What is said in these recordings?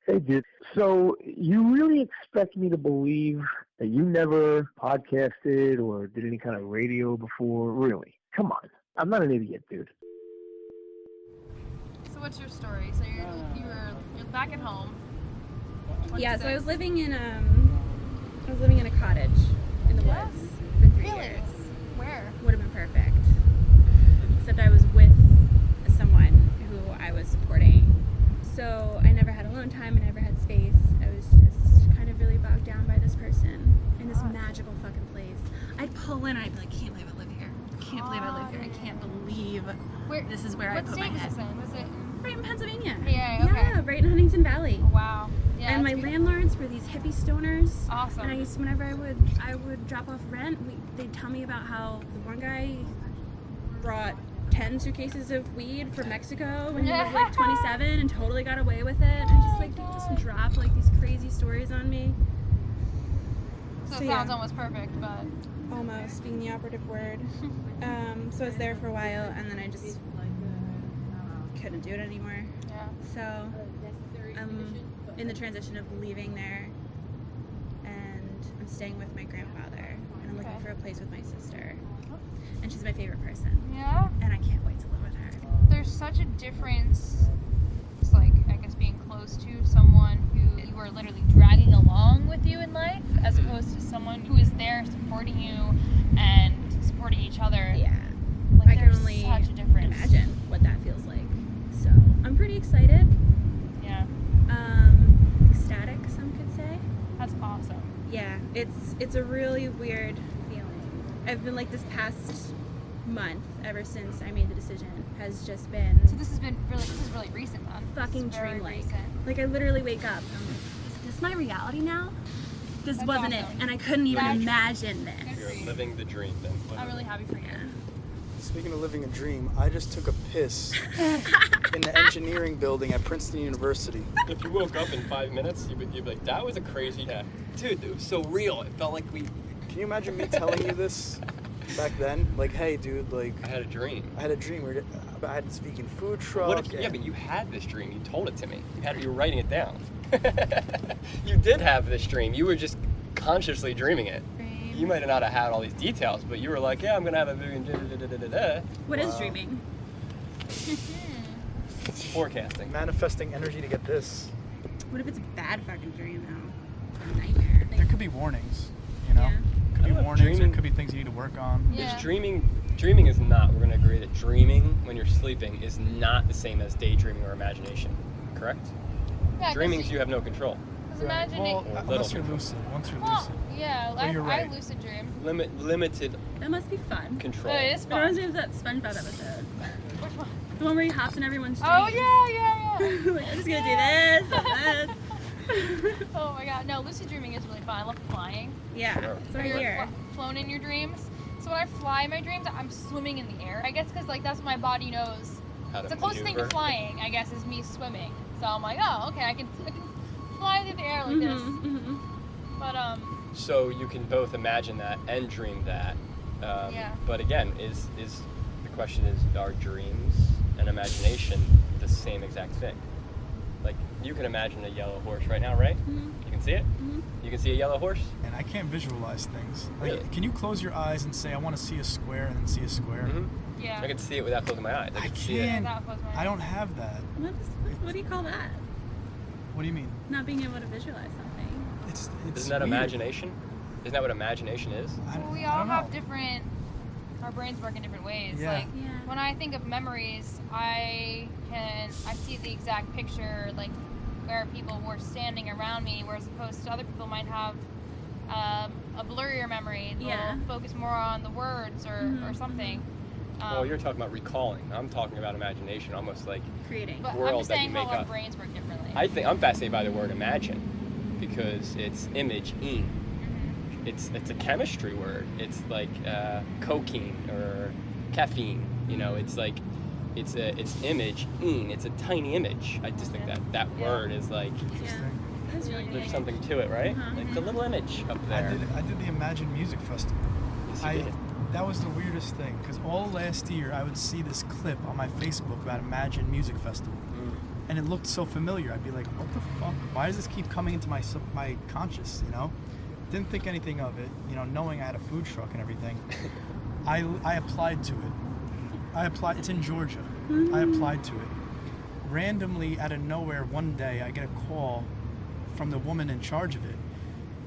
Hey, dude. So you really expect me to believe that you never podcasted or did any kind of radio before? Really? Come on. I'm not an idiot, dude. So what's your story? So you're back at home. Yeah, so I was living in a cottage in the woods for 3 years. Where? Would have been perfect. Except I was with someone who I was supporting. So I never had alone time, I never had space. I was just kind of really bogged down by this person in this magical fucking place. I'd pull in and I'd be like, can't believe I live here. Can't believe I live here. I can't believe this is where I put my head. What state was this in? Was it? Right in Pennsylvania. Yeah, okay. Yeah, right in Huntington Valley. Oh, wow. Yeah, and my landlords were these hippie stoners. Awesome. And I used to, whenever I would drop off rent, they'd tell me about how the one guy brought 10 suitcases of weed from Mexico when he was like 27 and totally got away with it, and just drop like these crazy stories on me. So it sounds almost perfect, but almost being the operative word. So I was there for a while, and then I just couldn't do it anymore. Yeah. So I'm in the transition of leaving there, and I'm staying with my grandfather, and I'm looking for a place with my sister. And she's my favorite person. Yeah? And I can't wait to live with her. There's such a difference, it's like, I guess, being close to someone who you are literally dragging along with you in life, as opposed to someone who is there supporting you and supporting each other. Yeah. Like, I can only such a difference. imagine what that feels like. So I'm pretty excited. Yeah. Ecstatic, some could say. That's awesome. Yeah, it's a really weird feeling. I've been like this past month, ever since I made the decision, has just been So this is really recent then. fucking It's very dreamlike. recent. Like I literally wake up and I'm like, is this my reality now? This That's wasn't awesome. it, and I couldn't even That's- imagine this. You're living the dream then. I'm really happy for you. Speaking of living a dream, I just took a piss in the engineering building at Princeton University. If you woke up in 5 minutes, you'd be like, that was a crazy hack. Dude, it was so real. It felt like we... Can you imagine me telling you this back then? Like, hey, dude, like... I had a dream. I had a dream. I had this vegan food truck. What if, yeah, but you had this dream. You told it to me. You were writing it down. You did have this dream. You were just consciously dreaming it. You might have not have had all these details, but you were like, yeah, I'm going to have a vegan da-da-da-da-da-da. What is dreaming? It's forecasting. Manifesting energy to get this. What if it's a bad fucking dream though? A nightmare. There could be warnings, you know? Yeah. Could be I don't know, warnings, dreaming- there could be things you need to work on. Yeah. Is dreaming is not, we're going to agree that dreaming when you're sleeping is not the same as daydreaming or imagination, correct? Yeah, Dreaming, you have no control. Because imagine Well, it. little unless you're control. lucid. Once you're Well, lucid. yeah, Well, you're right. I lucid dream. Limited That must be fun. control. Oh, it is It fun. reminds me of that SpongeBob episode. Which one? The one where he hops in everyone's dreams. Oh, yeah. Like, I'm just gonna do this and this. Oh my god, no, lucid dreaming is really fun. I love flying. Yeah, Sure. it's right You're here. flown in your dreams. So when I fly in my dreams, I'm swimming in the air. I guess because like that's what my body knows. How It's to the closest thing to maneuver. flying, I guess, is me swimming. So I'm like, oh, okay, I can fly through the air like this. Mm-hmm. But So you can both imagine that and dream that. Yeah. But again, is the question is, are dreams and imagination the same exact thing? Like, you can imagine a yellow horse right now, right? Mm-hmm. You can see it? Mm-hmm. You can see a yellow horse? And I can't visualize things. Like, Really? can you close your eyes and say, I want to see a square, and then see a square? Mm-hmm. yeah. I can see it without closing my eyes. I I can see it. can't. That was my- I don't have that. What do you call that? What do you mean? Not being able to visualize something. It's Isn't that weird. imagination? Isn't that what imagination is? Well, we I all don't have know. different. Our brains work in different ways. Yeah. Like Yeah. when I think of memories, I see the exact picture, like where people were standing around me, whereas opposed to other people might have a blurrier memory. They'll Yeah. focus more on the words or something. Well, you're talking about recalling. I'm talking about imagination, almost like Creating. But I'm world just that saying you how make our up. brains work differently. I'm fascinated by the word imagine because it's image-ing. It's a chemistry word. It's like cocaine or caffeine. You know, it's like it's image-ing. It's a tiny image. I just think that word is like Interesting. That's really there's neat. something to it, right? Uh-huh. Like the little image up there. I did the Imagine Music Festival. Yes, you I did. That was the weirdest thing, because all last year I would see this clip on my Facebook about Imagine Music Festival, and it looked so familiar. I'd be like, what the fuck? Why does this keep coming into my conscious, you know? Didn't think anything of it, you know, knowing I had a food truck and everything. I applied to it. It's in Georgia. I applied to it. Randomly, out of nowhere, one day, I get a call from the woman in charge of it.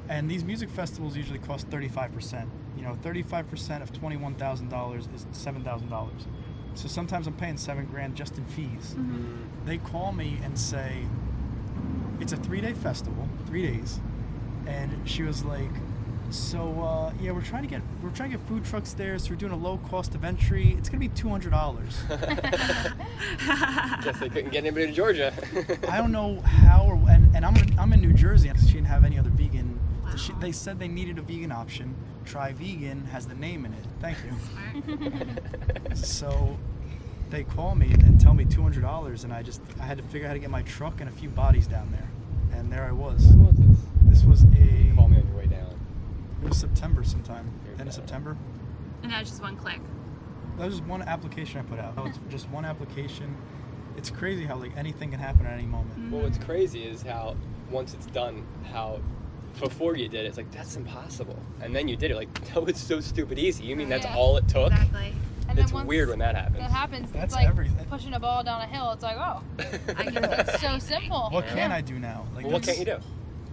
And these music festivals usually cost 35%. You know, 35% of $21,000 is $7,000. So sometimes I'm paying $7,000 just in fees. They call me and say, it's a 3-day festival, 3 days. And she was like, so yeah, we're trying to get food trucks there, so we're doing a low cost of entry. It's gonna be $200. Guess they couldn't get anybody to Georgia. I don't know how or when, and I'm in New Jersey because she didn't have any other vegan. Wow. They said they needed a vegan option. Try Vegan has the name in it. Thank you. So they call me and tell me $200, and I had to figure out how to get my truck and a few bodies down there, and there I was. When was this? This was Call me on your way down. It was September sometime. End of September. And that was just one click. That was just one application I put out. It's just one application. It's crazy how like anything can happen at any moment. Well, what's crazy is how once it's done, how before you did it, it's like, that's impossible. And then you did it, like, no, it's so stupid easy. You mean that's all it took? Exactly. And It's then once weird when that happens. That happens. That's it's like everything. pushing a ball down a hill. It's like, oh, it's so simple. What can I do now? Like, Well, what can't you do?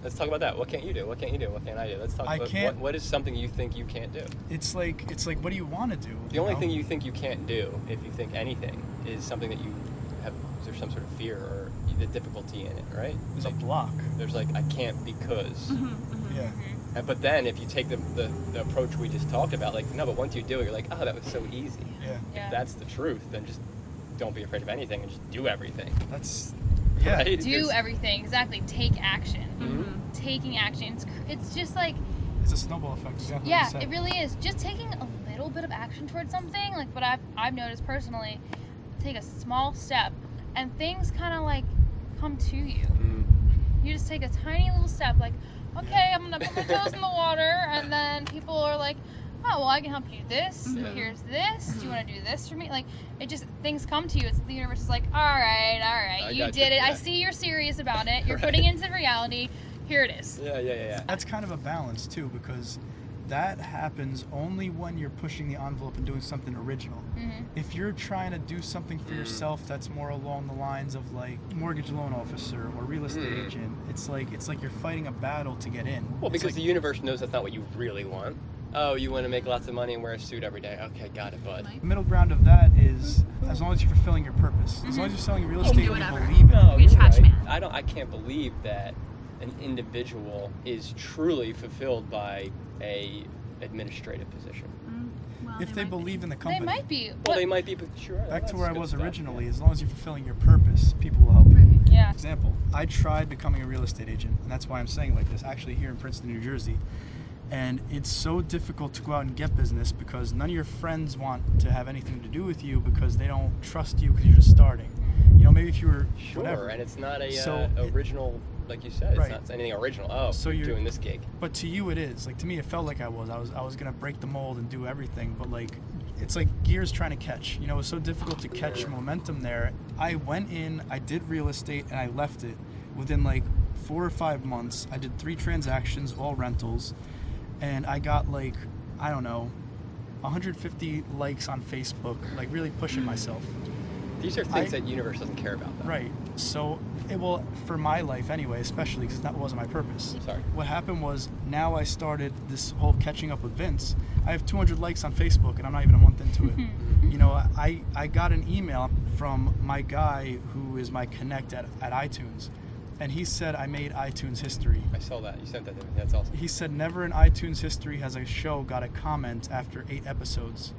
Let's talk about that. What can't you do? What can't you do? What can't I do? Let's talk about what is something you think you can't do? It's like, what do you want to do? The only thing you think you can't do, if you think anything, is something that you have, there's some sort of fear or the difficulty in it, right? There's a block. There's like, I can't because. Yeah. But then if you take the approach we just talked about, like, no, but once you do it, you're like, oh, that was so easy. Yeah. If that's the truth, then just don't be afraid of anything and just do everything. That's Right? Do everything. Exactly. Take action. Mm-hmm. Taking action. It's just like, It's a snowball effect. Exactly yeah, what you said. it really is. Just taking a little bit of action towards something, like what I've noticed personally, take a small step, and things kind of like come to you. You just take a tiny little step, like, okay, I'm gonna put my toes in the water, and then people are like, oh, well, I can help you do this. Here's this. Do you want to do this for me? Like, it just, things come to you. It's the universe is like, all right, you did it. Yeah. I see you're serious about it. You're putting it into reality. Here it is. Yeah. That's kind of a balance too, because that happens only when you're pushing the envelope and doing something original. If you're trying to do something for yourself that's more along the lines of like mortgage loan officer or real estate agent, it's like you're fighting a battle to get in. Well, It's because like, the universe knows that's not what you really want. Oh, you want to make lots of money and wear a suit every day. Okay, got it, bud. the middle ground of that is as long as you're fulfilling your purpose. As long as you're selling real estate do and you whatever. believe in it. No, Be a you're trash right. man. I can't believe that an individual is truly fulfilled by a administrative position. Well, If they might be. believe in the They company. might be. Well, they might be, but sure. Back that's to where I good was stuff, originally, yeah. as long as you're fulfilling your purpose, people will help you. Right. Yeah. Example, I tried becoming a real estate agent, and that's why I'm saying like this, actually here in Princeton, New Jersey. And it's so difficult to go out and get business because none of your friends want to have anything to do with you because they don't trust you because you're just starting. You know, maybe if you were Sure, whatever. and it's not a So original, like you said, Right. it's not anything original. Oh, So you're you're- doing this gig. But to you it is. Like to me it felt like I was gonna break the mold and do everything, but like it's like gears trying to catch. You know, it's so difficult to catch momentum there. I went in, I did real estate, and I left it within like 4 or 5 months. I did 3 transactions, all rentals, and I got like, I don't know, 150 likes on Facebook, like really pushing myself. These are things that the universe doesn't care about, though. Right. So, for my life anyway, especially because that wasn't my purpose. Sorry. What happened was, now I started this whole catching up with Vince. I have 200 likes on Facebook, and I'm not even a month into it. You know, I got an email from my guy who is my connect at iTunes, and he said I made iTunes history. I saw that. You sent that to me. That's awesome. He said never in iTunes history has a show got a comment after 8 episodes.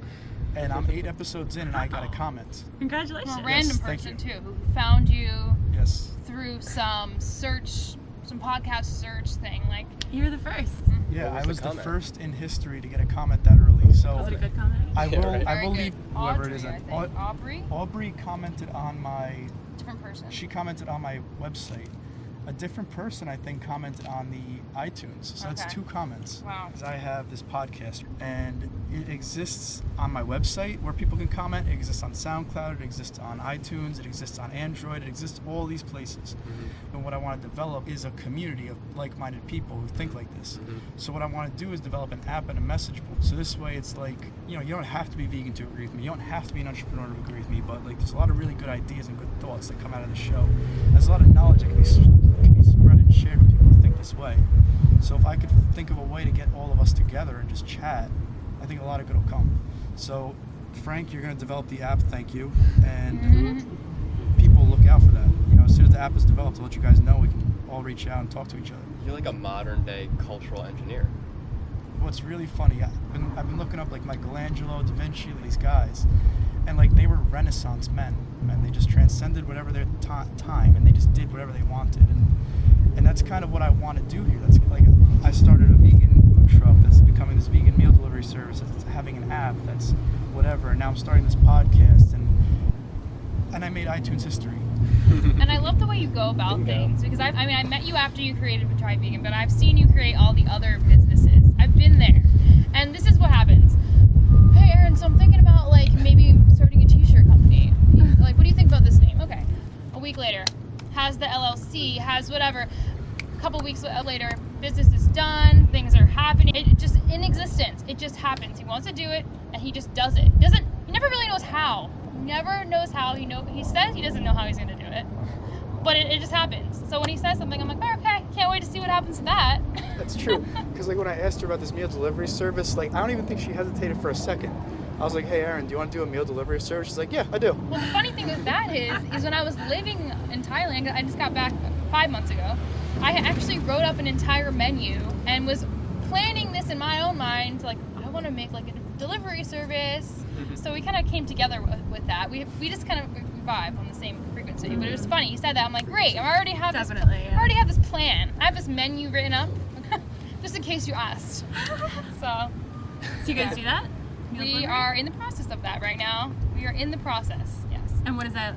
And I'm 8 episodes in, and I got a comment. Congratulations. Well, a random thank person you. too who found you Yes. through some podcast search thing. Like, You were the first. Yeah, What was I the was the comment? first in history to get a comment that early. So Was it a good comment? I Yeah, will, right. I very will good. leave whoever Audrey, it is. I think. Aubrey? Aubrey commented on my. Different person. She commented on my website. A different person, I think, commented on the iTunes. So it's Okay. 2 comments. Wow. Because I have this podcast, and it exists on my website where people can comment. It exists on SoundCloud. It exists on iTunes. It exists on Android. It exists all these places. And what I want to develop is a community of like-minded people who think like this. So what I want to do is develop an app and a message board. So this way it's like, you don't have to be vegan to agree with me. You don't have to be an entrepreneur to agree with me. But like, there's a lot of really good ideas and good thoughts that come out of the show. There's a lot of knowledge that can be spread and shared with people who think this way. So if I could think of a way to get all of us together and just chat, I think a lot of good will come. So, Frank, you're going to develop the app, thank you. And people look out for that. As soon as the app is developed, I'll let you guys know. We can all reach out and talk to each other. You're like a modern day cultural engineer. What's really funny, I've been looking up like Michelangelo, Da Vinci, these guys. And like, they were Renaissance men. And they just transcended whatever their time, and they just did whatever they wanted. And that's kind of what I want to do here. That's like, I started a vegan food truck that's becoming this vegan meal delivery service. That's having an app that's whatever. And now I'm starting this podcast, and I made iTunes history. And I love the way you go about things, because I met you after you created Try Vegan, but I've seen you create all the other businesses. I've been there, and this is what happens. Hey, Erin, so I'm thinking about like maybe starting a t-shirt company. Like, what do you think about this name? Okay. A week later, has the LLC, has whatever. A couple weeks later, business is done, things are happening. It just in existence. It just happens. He wants to do it, and he just does it. He never really knows how. Never knows how. He says he doesn't know how he's going to do it, but it just happens. So when he says something, I'm like, oh, okay, can't wait to see what happens to that. That's true. Because like when I asked her about this meal delivery service, like I don't even think she hesitated for a second. I was like, hey, Erin, do you want to do a meal delivery service? She's like, yeah, I do. Well, the funny thing with that is when I was living in Thailand, I just got back 5 months ago, I actually wrote up an entire menu and was planning this in my own mind, like, I want to make like a delivery service. So we kind of came together with that. We just kind of vibe on the same frequency. But it was funny. You said that. I'm like, great. I already have I already have this plan. I have this menu written up, just in case you asked. So you guys do that? We are in the process of that right now. We are in the process. Yes. And what is that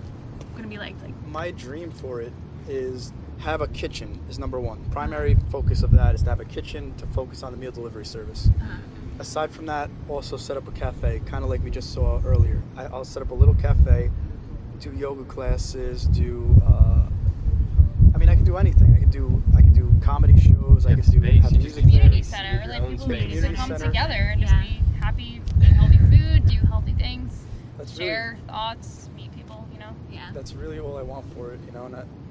going to be like? My dream for it is have a kitchen is number one. Primary focus of that is to have a kitchen to focus on the meal delivery service. Aside from that, also set up a cafe, kind of like we just saw earlier. I'll set up a little cafe, do yoga classes, I can do anything. I could do comedy shows. I could have music community center, like people need to come together and just be happy, eat healthy food, do healthy things, share thoughts, meet people. Yeah. That's really all I want for it,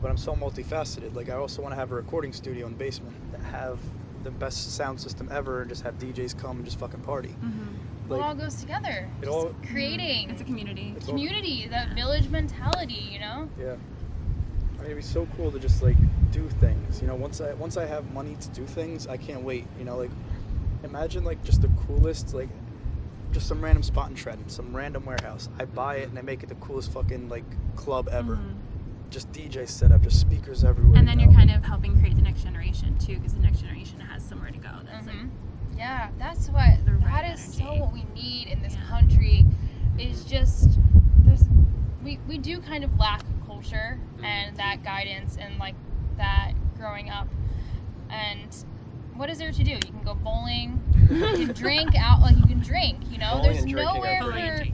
but I'm so multifaceted. Like I also want to have a recording studio in the basement that have the best sound system ever and just have DJs come and just fucking party. It all goes together. Creating. It's a community. That village mentality, Yeah. It'd be so cool to just like do things. Once I have money to do things, I can't wait. Like imagine like just the coolest, like just some random spot in Trenton, some random warehouse. I buy it and I make it the coolest fucking like club ever. Just DJ setup, just speakers everywhere. And then you're kind of helping create the next generation too, because the next generation has somewhere to go. That's yeah, that's what that is energy. So what we need in this country is just we do kind of lack culture and that guidance and like that growing up. And what is there to do? You can go bowling, you can drink out, like you can drink. There's nowhere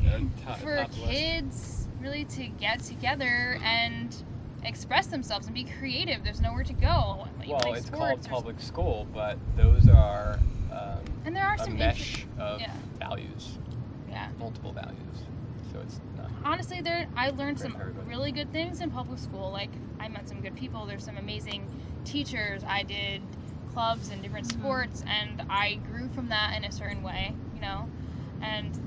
for kids really to get together and express themselves and be creative. There's nowhere to go. Well, it's called public school, but those are and there are some mesh of values. Yeah. Multiple values. So it's not. Honestly, I learned some really good things in public school. Like I met some good people. There's some amazing teachers. I did clubs and different sports, and I grew from that in a certain way. And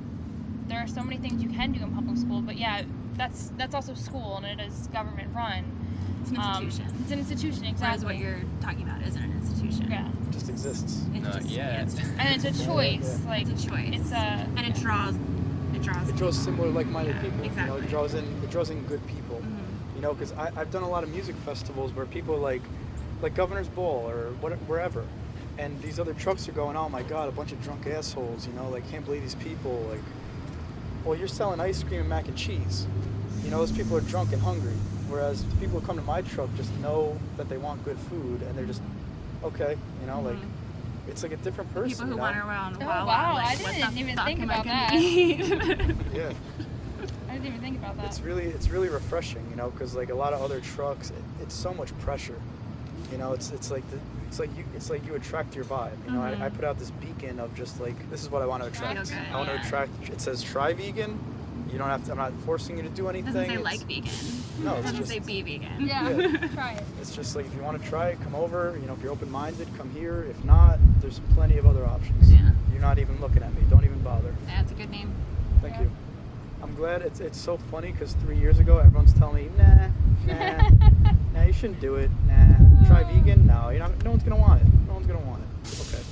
there are so many things you can do in public school. But yeah, that's also school, and it is government run. It's an institution. It's an institution, exactly. Whereas what you're talking about isn't an institution. Yeah. It just exists. And it's a choice. Yeah. Like it's a choice. And it draws similar like-minded people. Exactly. It draws in good people. Because I've done a lot of music festivals where people like Governor's Ball or wherever, and these other trucks are going, oh my god, a bunch of drunk assholes. Can't believe these people. Like, well, you're selling ice cream and mac and cheese. Those people are drunk and hungry. Whereas the people who come to my truck just know that they want good food, and they're just okay. it's like a different person. People who you know? wander around Oh, Wawa, wow, like, I what didn't the even fuck think am I about gonna that. eat? Yeah. I didn't even think about that. It's really refreshing, you know, because like a lot of other trucks, it's so much pressure. You know, it's like you attract your vibe. You know, I put out this beacon of just like, this is what I want to attract. Okay, I want to attract. It says try vegan. You don't have to. I'm not forcing you to do anything. It doesn't say like vegan. No, It it's doesn't just. say be vegan. Yeah, try it. It's just like if you want to try it, come over. You know, if you're open-minded, come here. If not, there's plenty of other options. Yeah. You're not even looking at me. Don't even bother. That's a good name. Thank you. I'm glad. It's so funny because 3 years ago, everyone's telling me, nah, you shouldn't do it. Nah, try vegan. No, you're not. No one's gonna want it. No one's gonna want it. Okay.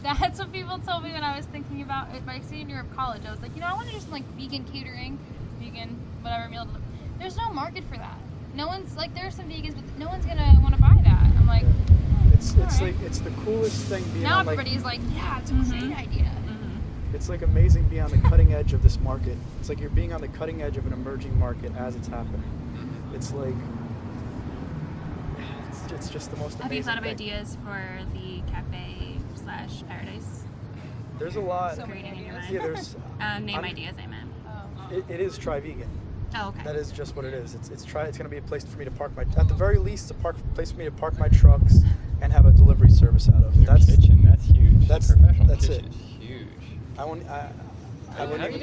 That's what people told me when I was thinking about it. My senior year of college, I was like, I want to do some like vegan catering, vegan whatever meal. There's no market for that. No one's like, there's some vegans, but no one's gonna want to buy that. I'm like, It's right. like it's the coolest thing being now on like. everybody's like, yeah, it's a great idea. It's like amazing being on the cutting edge of this market. It's like you're being on the cutting edge of an emerging market as it's happening. It's like it's just the most amazing Have you thought of thing. ideas for the cafe/paradise? There's a lot. So many Creating in your ideas. mind. Yeah, there's. Name I'm- ideas, I meant. It is try vegan. Oh, okay. That is just what it is. It's gonna be a place for me to park my. At the very least, place for me to park my trucks and have a delivery service out of. Your That's kitchen, that's huge. that's- professional that's kitchen it. is huge. I wouldn't Drinking,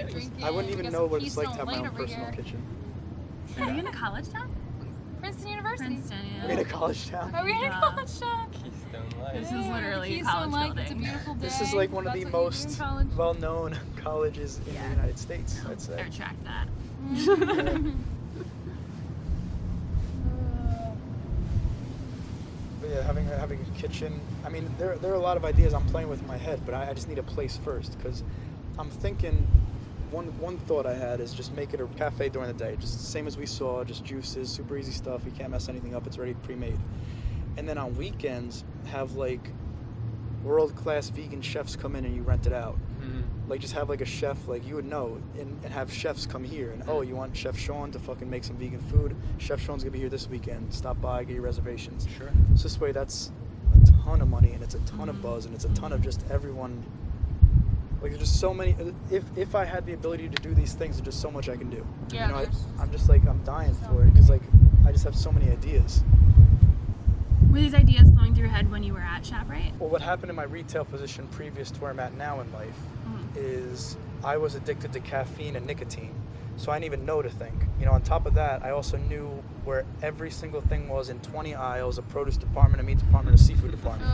even get know some what it's like to have my Keystone own Light over personal here. kitchen. Are you in a college town? Princeton University. Princeton, I'm in a college town. Are we in a Yeah. college town? Keystone Light. This is literally a Keystone college Light, building. It's a beautiful day. This is like one of That's the what you do in most college. well-known colleges in Yeah. the United States. I'd say. I retract that. But yeah, having a kitchen. I mean, there are a lot of ideas I'm playing with in my head, but I just need a place first because I'm thinking. One thought I had is just make it a cafe during the day, just the same as we saw, just juices, super easy stuff. You can't mess anything up; it's already pre-made. And then on weekends, have like world-class vegan chefs come in and you rent it out. Like just have like a chef, like you would know, and have chefs come here. And oh, you want Chef Sean to fucking make some vegan food? Chef Sean's gonna be here this weekend. Stop by, get your reservations. Sure. So this way, that's a ton of money, and it's a ton of buzz, and it's a ton of just everyone. Like there's just so many. If I had the ability to do these things, there's just so much I can do. Yeah, You know, there's I'm just like I'm dying for it because like I just have so many ideas. Were these ideas going through your head when you were at ShopRite? Well, what happened in my retail position previous to where I'm at now in life is I was addicted to caffeine and nicotine, so I didn't even know to think. You know, on top of that, I also knew where every single thing was in 20 aisles, a produce department, a meat department, a seafood department.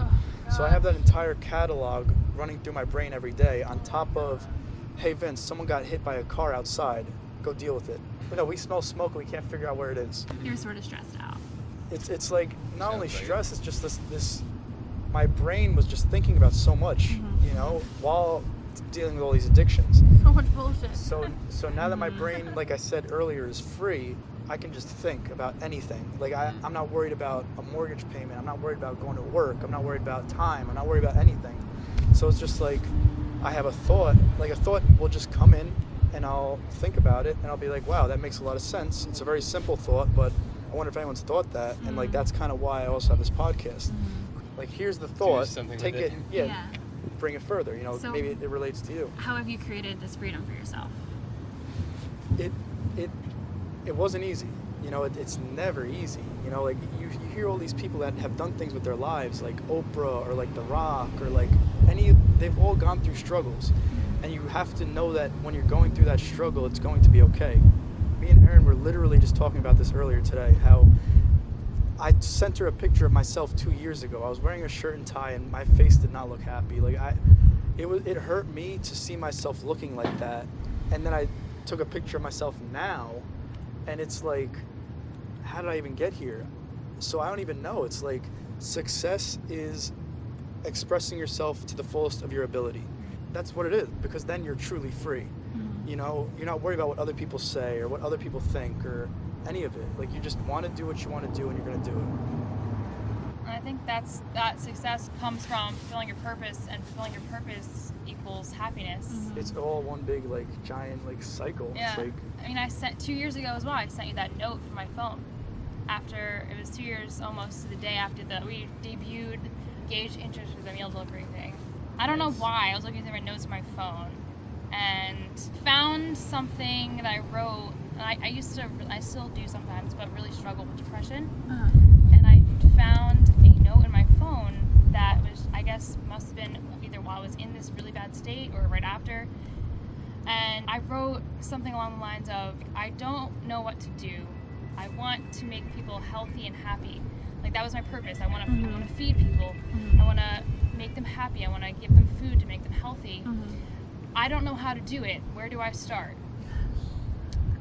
So I have that entire catalog running through my brain every day on top of, hey Vince, someone got hit by a car outside, go deal with it. But no, we smell smoke and we can't figure out where it is. You're sort of stressed out. It's like not only Sounds like stress, it's just this my brain was just thinking about so much, you know, while dealing with all these addictions. so much bullshit. So now that my brain, like I said earlier, is free, I can just think about anything. Like I'm not worried about a mortgage payment. I'm not worried about going to work. I'm not worried about time. I'm not worried about anything. So it's just like I have a thought. Like a thought will just come in, and I'll think about it, and I'll be like, wow, that makes a lot of sense. It's a very simple thought, but I wonder if anyone's thought that. And like that's kind of why I also have this podcast. Like here's the thought. something Take with it. it. Yeah. Bring it further. You know, So- maybe it relates to you. How have you created this freedom for yourself? It wasn't easy. You know, it's never easy. You know, like you hear all these people that have done things with their lives, like Oprah or like The Rock or like they've all gone through struggles. And you have to know that when you're going through that struggle, it's going to be okay. Me and Erin were literally just talking about this earlier today, how I sent her a picture of myself 2 years ago. I was wearing a shirt and tie and my face did not look happy. Like it hurt me to see myself looking like that. And then I took a picture of myself now and it's like, how did I even get here? So I don't even know. It's like success is expressing yourself to the fullest of your ability. That's what it is, because then you're truly free. You know, you're not worried about what other people say or what other people think or any of it. Like you just want to do what you want to do and you're going to do it. I think that success comes from fulfilling your purpose, and fulfilling your purpose equals happiness. It's all one big like giant like cycle. Yeah. It's like I mean, I sent 2 years ago as well. I sent you that note from my phone. After it was 2 years almost to the day after we debuted gauge interest with a meal delivery thing. I don't know why. I was looking through my notes on my phone and found something that I wrote. And I still do sometimes, but really struggle with depression. And I found a note in my phone that was, I guess, must have been either while I was in this really bad state or right after. And I wrote something along the lines of, I don't know what to do. I want to make people healthy and happy. Like, that was my purpose. I want to feed people. I want to make them happy. I want to give them food to make them healthy. I don't know how to do it. Where do I start?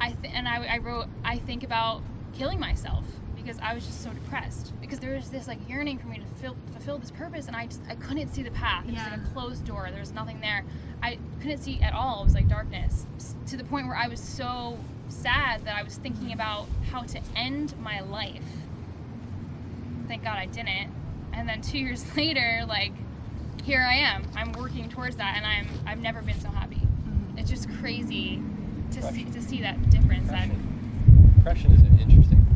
I wrote, I think about killing myself because I was just so depressed. Because there was this like yearning for me to fulfill this purpose, and I couldn't see the path. It was like a closed door. There was nothing there. I couldn't see at all. It was like darkness. To the point where I was so sad that I was thinking about how to end my life. Thank God I didn't. And then 2 years later, like, here I am. I'm working towards that, and I've never been so happy. It's just crazy to see that difference. Depression is an interesting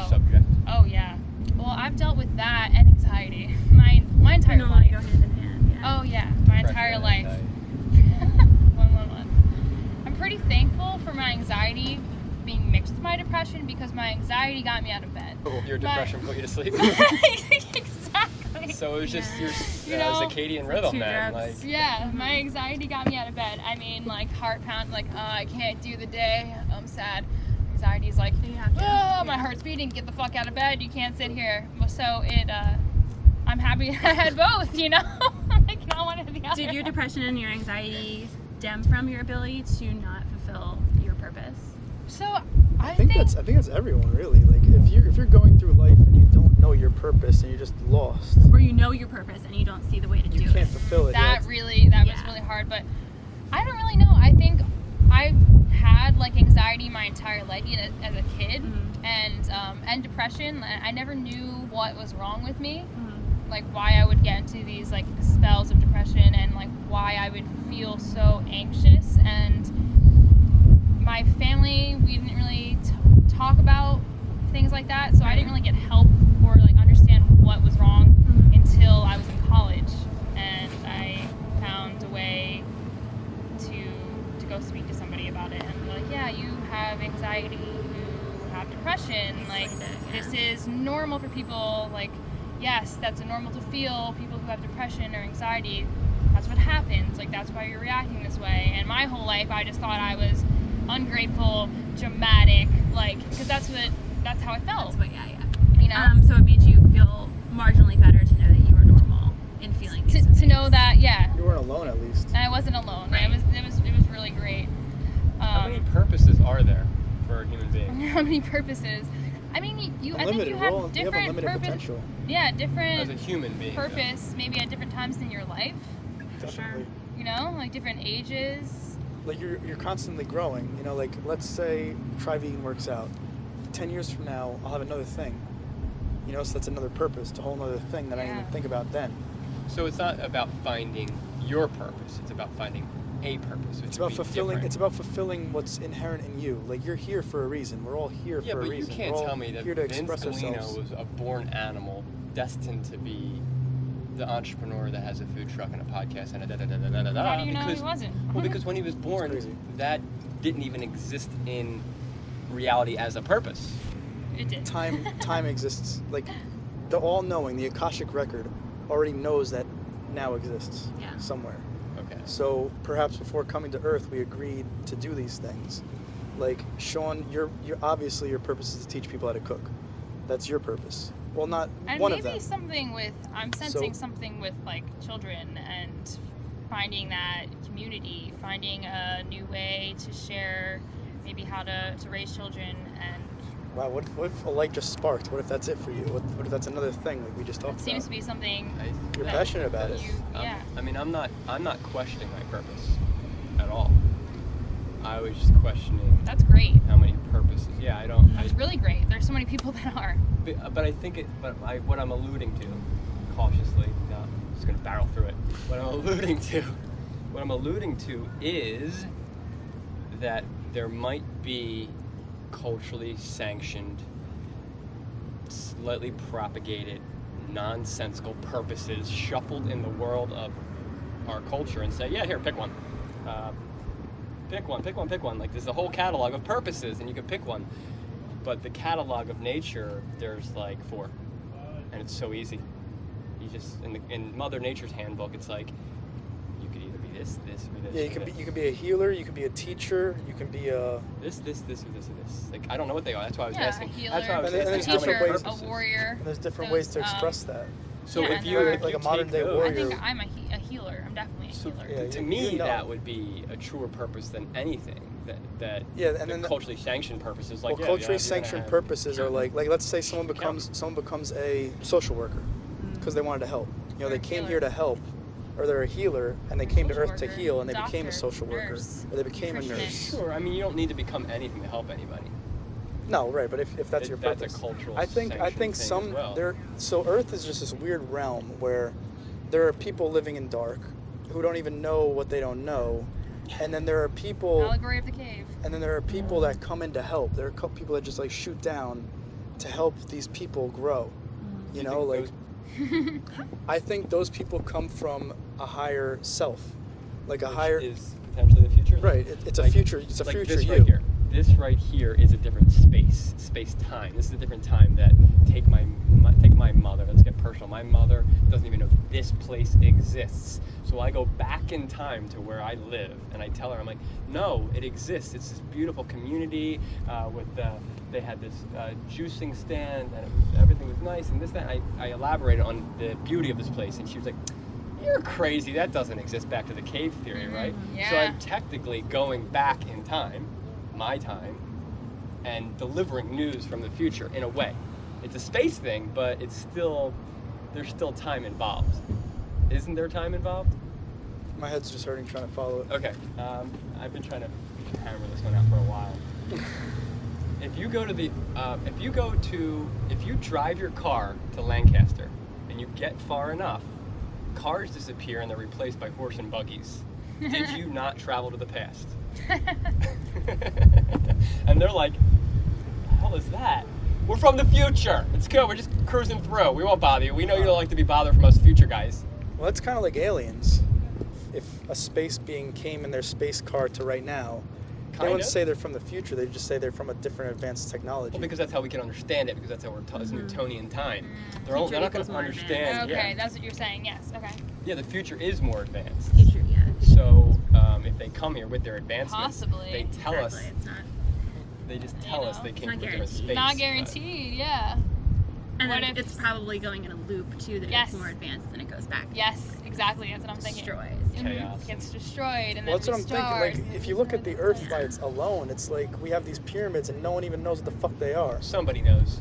subject. Oh yeah. Well, I've dealt with that and anxiety my entire life. Go hand in hand. Yeah. Oh yeah, my entire life. 111. I'm pretty thankful for my anxiety being mixed with my depression because my anxiety got me out of bed. Your depression put you to sleep. Exactly. So it was just your circadian rhythm, man. Like, yeah, my anxiety got me out of bed. I mean, like, heart pound, like, I can't do the day. I'm sad. Anxiety's like, my heart's beating. Get the fuck out of bed. You can't sit here. So I'm happy I had both. You know, like, not one or the other. Did your depression and your anxiety stem from your ability to not fulfill your purpose? So I think that's everyone, really. Like, if you're going through life and you don't know your purpose and you're just lost, or you know your purpose and you don't see the way to do it, you can't fulfill it. That was really hard. But I don't really know. I think I've had like anxiety my entire life as a kid, and depression. I never knew what was wrong with me, like why I would get into these like spells of depression, and like why I would feel so anxious. And my family, we didn't really talk about things like that, so I didn't really get help or like understand what was wrong until I was in college, and I found a way to go speak to somebody about it and be like, yeah, you have anxiety, you have depression, like this is normal for people, like yes, that's normal to feel. People who have depression or anxiety, that's what happens, like that's why you're reacting this way. And my whole life I just thought I was ungrateful, dramatic, like, because that's how I felt. You know? So it made you feel marginally better to know that you were normal in feeling these to know that, yeah. You weren't alone, at least. And I wasn't alone. Right. It was really great. How many purposes are there for a human being? How many purposes? I mean, I think you have different potential. Yeah, different as a human being. Purpose, maybe at different times in your life. Definitely. You know, like different ages. Like you're constantly growing, you know, like let's say Tri-Vegan works out. 10 years from now, I'll have another thing. You know, so that's another purpose, a whole other thing that I didn't even think about then. So it's not about finding your purpose, it's about finding a purpose. It's about fulfilling what's inherent in you. Like you're here for a reason. We're all here for a reason. Yeah, but you can't tell me that Vince Galino was a born animal destined to be the entrepreneur that has a food truck and a podcast and How do you know he wasn't? Well, because when he was born, that didn't even exist in reality as a purpose. It did. Time exists. Like the all-knowing, the Akashic record already knows that now exists somewhere. Okay. So perhaps before coming to Earth, we agreed to do these things. Like Sean, you're obviously your purpose is to teach people how to cook. That's your purpose. Well, not and one of maybe them. something with I'm sensing something with like children and finding that community, finding a new way to share, maybe how to raise children. And wow, what if a light just sparked? What if that's it for you? What if that's another thing like we just talked about? Seems to be something. You're passionate about it. I mean, I'm not questioning my purpose at all. I was just questioning. That's great. How many purposes? Yeah, I don't. It's really great. There's so many people that are. But I think what I'm alluding to, cautiously, I'm just gonna barrel through it. What I'm alluding to is that there might be culturally sanctioned, slightly propagated nonsensical purposes shuffled in the world of our culture and say, yeah, here, pick one. Pick one. Like, there's a whole catalog of purposes, and you can pick one. But the catalog of nature, there's like 4. And it's so easy. You just, in Mother Nature's handbook, it's like, you could either be this, or this. Yeah, you can be a healer, you can be a teacher, you can be a... This, or this. Like, I don't know what they are. That's why I was asking. A healer, That's why I was And asking there's how many different ways- purposes. a warrior. And there's different ways to express that. So Yeah. if you Like if a you modern take day those, warrior. I think I'm a healer. I'm definitely a healer. Yeah, to you me, know. that would be a truer purpose than anything. That Yeah, and the then culturally sanctioned purposes, like Well, yeah, culturally you're sanctioned gonna have- purposes are like let's say someone becomes a social worker because they wanted to help. You know, Or they a came healer. here to help, or they're a healer and they came to Social Earth to worker, heal, and they became a doctor, social worker, nurse, or they became a nutritionist. nurse. Sure, I mean you don't need to become anything to help anybody. No, right, but if that's your purpose, That's a cultural. I think sanctioned thing some as well. there. So Earth is just this weird realm where there are people living in dark who don't even know what they don't know, and then there are people. Allegory of the cave. And then there are people that come in to help. There are people that just like shoot down to help these people grow. You know, like I think those people come from a higher self, like a Which higher. is potentially the future. Right. It's a Like- future. It's a like future this you. right here. This right here is a different space-time. This is a different time that take my mother. Let's get personal. My mother doesn't even know this place exists. So I go back in time to where I live, and I tell her, I'm like, no, it exists. It's this beautiful community they had this juicing stand, and everything was nice, and this, that. I elaborated on the beauty of this place, and she was like, you're crazy. That doesn't exist. Back to the cave theory, right? Yeah. So I'm technically going back in time, my time, and delivering news from the future in a way. It's a space thing, but there's still time involved. Isn't there time involved? My head's just hurting trying to follow it. Okay. I've been trying to hammer this one out for a while. If you drive your car to Lancaster and you get far enough, cars disappear and they're replaced by horse and buggies. Did you not travel to the past? And they're like, what the hell is that? We're from the future. It's good. We're just cruising through. We won't bother you. We know you don't like to be bothered from us future guys. Well, that's kind of like aliens. If a space being came in their space car to right now, they wouldn't say they're from the future. They'd just say they're from a different advanced technology. Well, because that's how we can understand it. Because that's how we're taught. It's Newtonian time. They're Future not going equals to more understand. Okay, Yeah. that's what you're saying. Yes. Okay. Yeah, the future is more advanced. Future, yeah. So if they come here with their advancements, Possibly. they tell us. Exactly, it's not. They just tell us know. they came Not from a different guaranteed. space. Not guaranteed. Yeah. And What then if- it's probably going in a loop too, that Yes. it's more advanced than it goes back. Yes. Exactly. That's what I'm thinking. Destroys. Chaos. Gets destroyed and Well, then that's what I'm restarts. thinking. Like, if you look at the Earth by its alone, it's like we have these pyramids and no one even knows what the fuck they are. Somebody knows.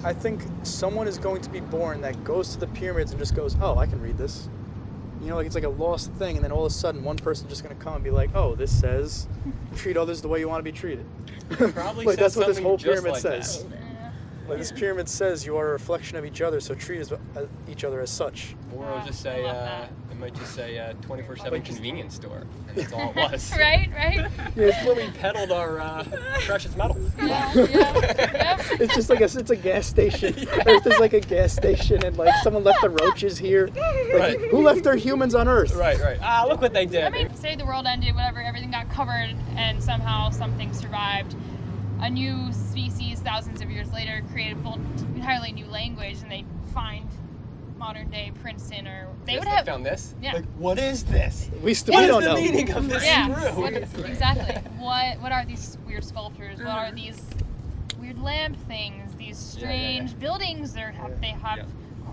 I think someone is going to be born that goes to the pyramids and just goes, oh, I can read this. You know, like it's like a lost thing, and then all of a sudden one person's just going to come and be like, oh, this says treat others the way you want to be treated. Probably Like, says that's what this something whole just pyramid like says. that. Like this pyramid says you are a reflection of each other, so treat each other as such. Or it'll just say, I love that. it might just say 24/7 Like- convenience store, and that's all it was. Right. Right. It's where we peddled our precious metals. Yeah. Yep. It's just like it's a gas station. Earth is like a gas station, and like someone left the roaches here. Like, Right. who left their humans on Earth? Right. Ah, look what they did. I mean, say the world ended, whatever, everything got covered, and somehow something survived. A new species, thousands of years later, created a entirely new language, and they find modern day Princeton, or they would have. found this. Yeah. Like, what is this? We still What is don't the know. meaning of this Yeah, screw? exactly. What are these weird sculptures? What Uh-huh. are these weird lamp things? These Yeah, yeah, strange buildings? They have Yeah.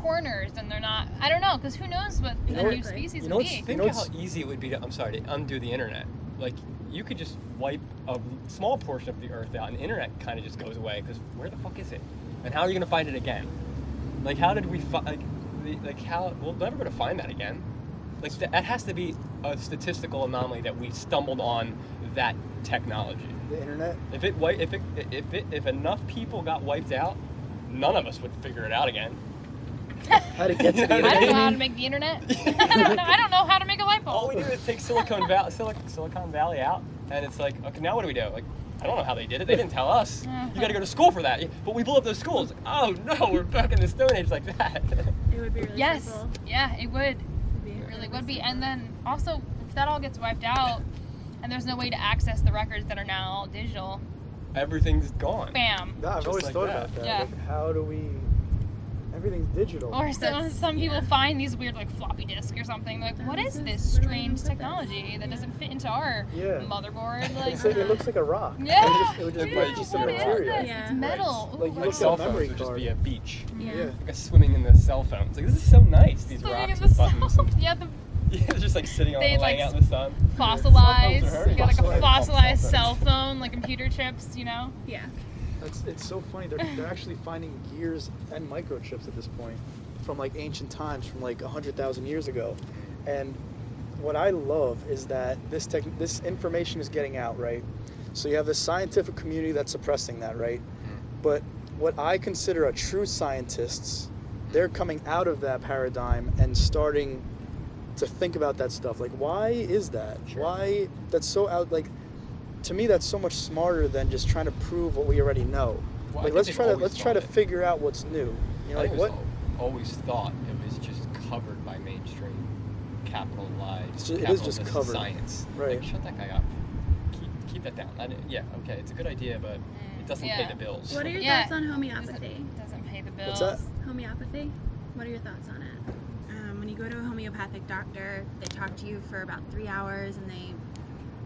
corners, and they're not. I don't know, because who knows what You know a what- new species you know would what's- be. Think know how what's- easy it would be to undo the internet. Like, you could just wipe a small portion of the Earth out, and the internet kind of just goes away. Because where the fuck is it? And how are you going to find it again? Like, how did we how? We'll never going to find that again. Like, that has to be a statistical anomaly that we stumbled on that technology. The internet. If enough people got wiped out, none of us would figure it out again. How to get to the I don't know how internet? to make the internet. I don't know how to make a light bulb. All we do is take Silicon Valley out, and it's like, okay, now what do we do? Like, I don't know how they did it. They didn't tell us. You got to go to school for that. But we blew up those schools. Oh no, we're back in the Stone Age like that. It would be really Yes. simple. Yeah, it would. It Really would be. And then also, if that all gets wiped out, and there's no way to access the records that are now all digital, Everything's gone. bam. No, I've Just always like thought that. about that. Yeah. Like, how do we? Everything's digital. Or That's- some people yeah. find these weird like floppy disk or something. Like, what is this What do I strange do with technology that doesn't fit into our Yeah. motherboard? Like, It's like, it looks like a rock. Yeah. It would just Yeah, be a piece of what is material. this? Yeah. It's metal. Like, you Ooh, look Like at cell a phones memory would just card. be a beach. Yeah. Yeah. Like swimming in the cell phones. Like, this is so nice, these swimming rocks in and the buttons. cell. And, Yeah, the yeah, it's just like sitting on They, it, laying like, out in the sun. fossilized. Cell phones are You got like a hurting. fossilized Cell cell phones. phone, like computer chips. You know. Yeah. It's so funny. They're actually finding gears and microchips at this point from like ancient times, from like 100,000 years ago. And what I love is that this information is getting out, right? So you have this scientific community that's suppressing that, right? But what I consider a true scientists, they're coming out of that paradigm and starting to think about that stuff. Like, why is that? Sure. Why that's so out? Like, to me, that's so much smarter than just trying to prove what we already know. Well, I Like, think let's they've try to always try to thought it. figure out what's new. You know, I like was what? always thought it was just covered by mainstream capitalized It is just capitalist covered. science. Right. Like, shut that guy up. Keep that down. Yeah, okay, it's a good idea, but it doesn't Yeah. pay the bills. What are your Yeah. thoughts on homeopathy? Doesn't pay the bills. What's that? Homeopathy? What are your thoughts on it? When you go to a homeopathic doctor, they talk to you for about 3 hours and they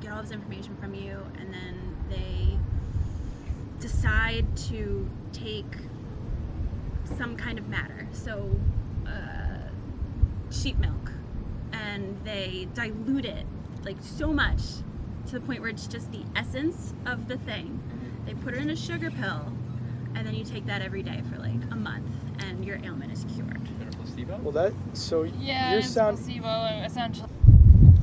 get all this information from you, and then they decide to take some kind of matter, so sheep milk, and they dilute it like so much to the point where it's just the essence of the thing. They put it in a sugar pill, and then you take that every day for like a month, and your ailment is cured. Is it a placebo? Well, Yeah, you it's sound. placebo essentially.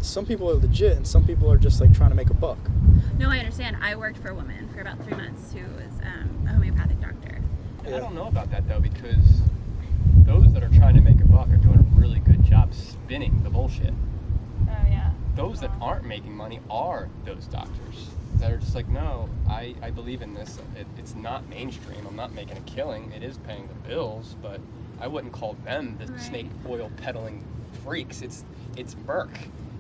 Some people are legit, and some people are just like trying to make a buck. No, I understand. I worked for a woman for about 3 months who was a homeopathic doctor. I don't know about that though, because those that are trying to make a buck are doing a really good job spinning the bullshit. Oh yeah. Those that aren't making money are those doctors that are just like, no, I believe in this. It's not mainstream. I'm not making a killing. It is paying the bills, but I wouldn't call them the Right. snake oil peddling freaks. It's Merck.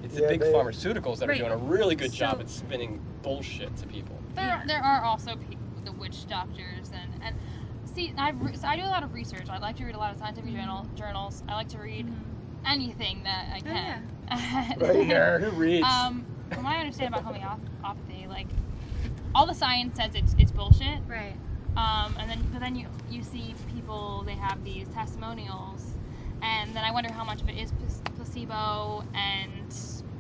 It's the Yeah, big they- pharmaceuticals that are Right. doing a really good job So- at spinning bullshit to people. There are also people, the witch doctors, and see, so I do a lot of research. I like to read a lot of scientific journals. I like to read anything that I can. Right. Nerd, who reads? From what I understand about homeopathy, like all the science says it's bullshit. Right. But then you see people, they have these testimonials, and then I wonder how much of it is placebo, and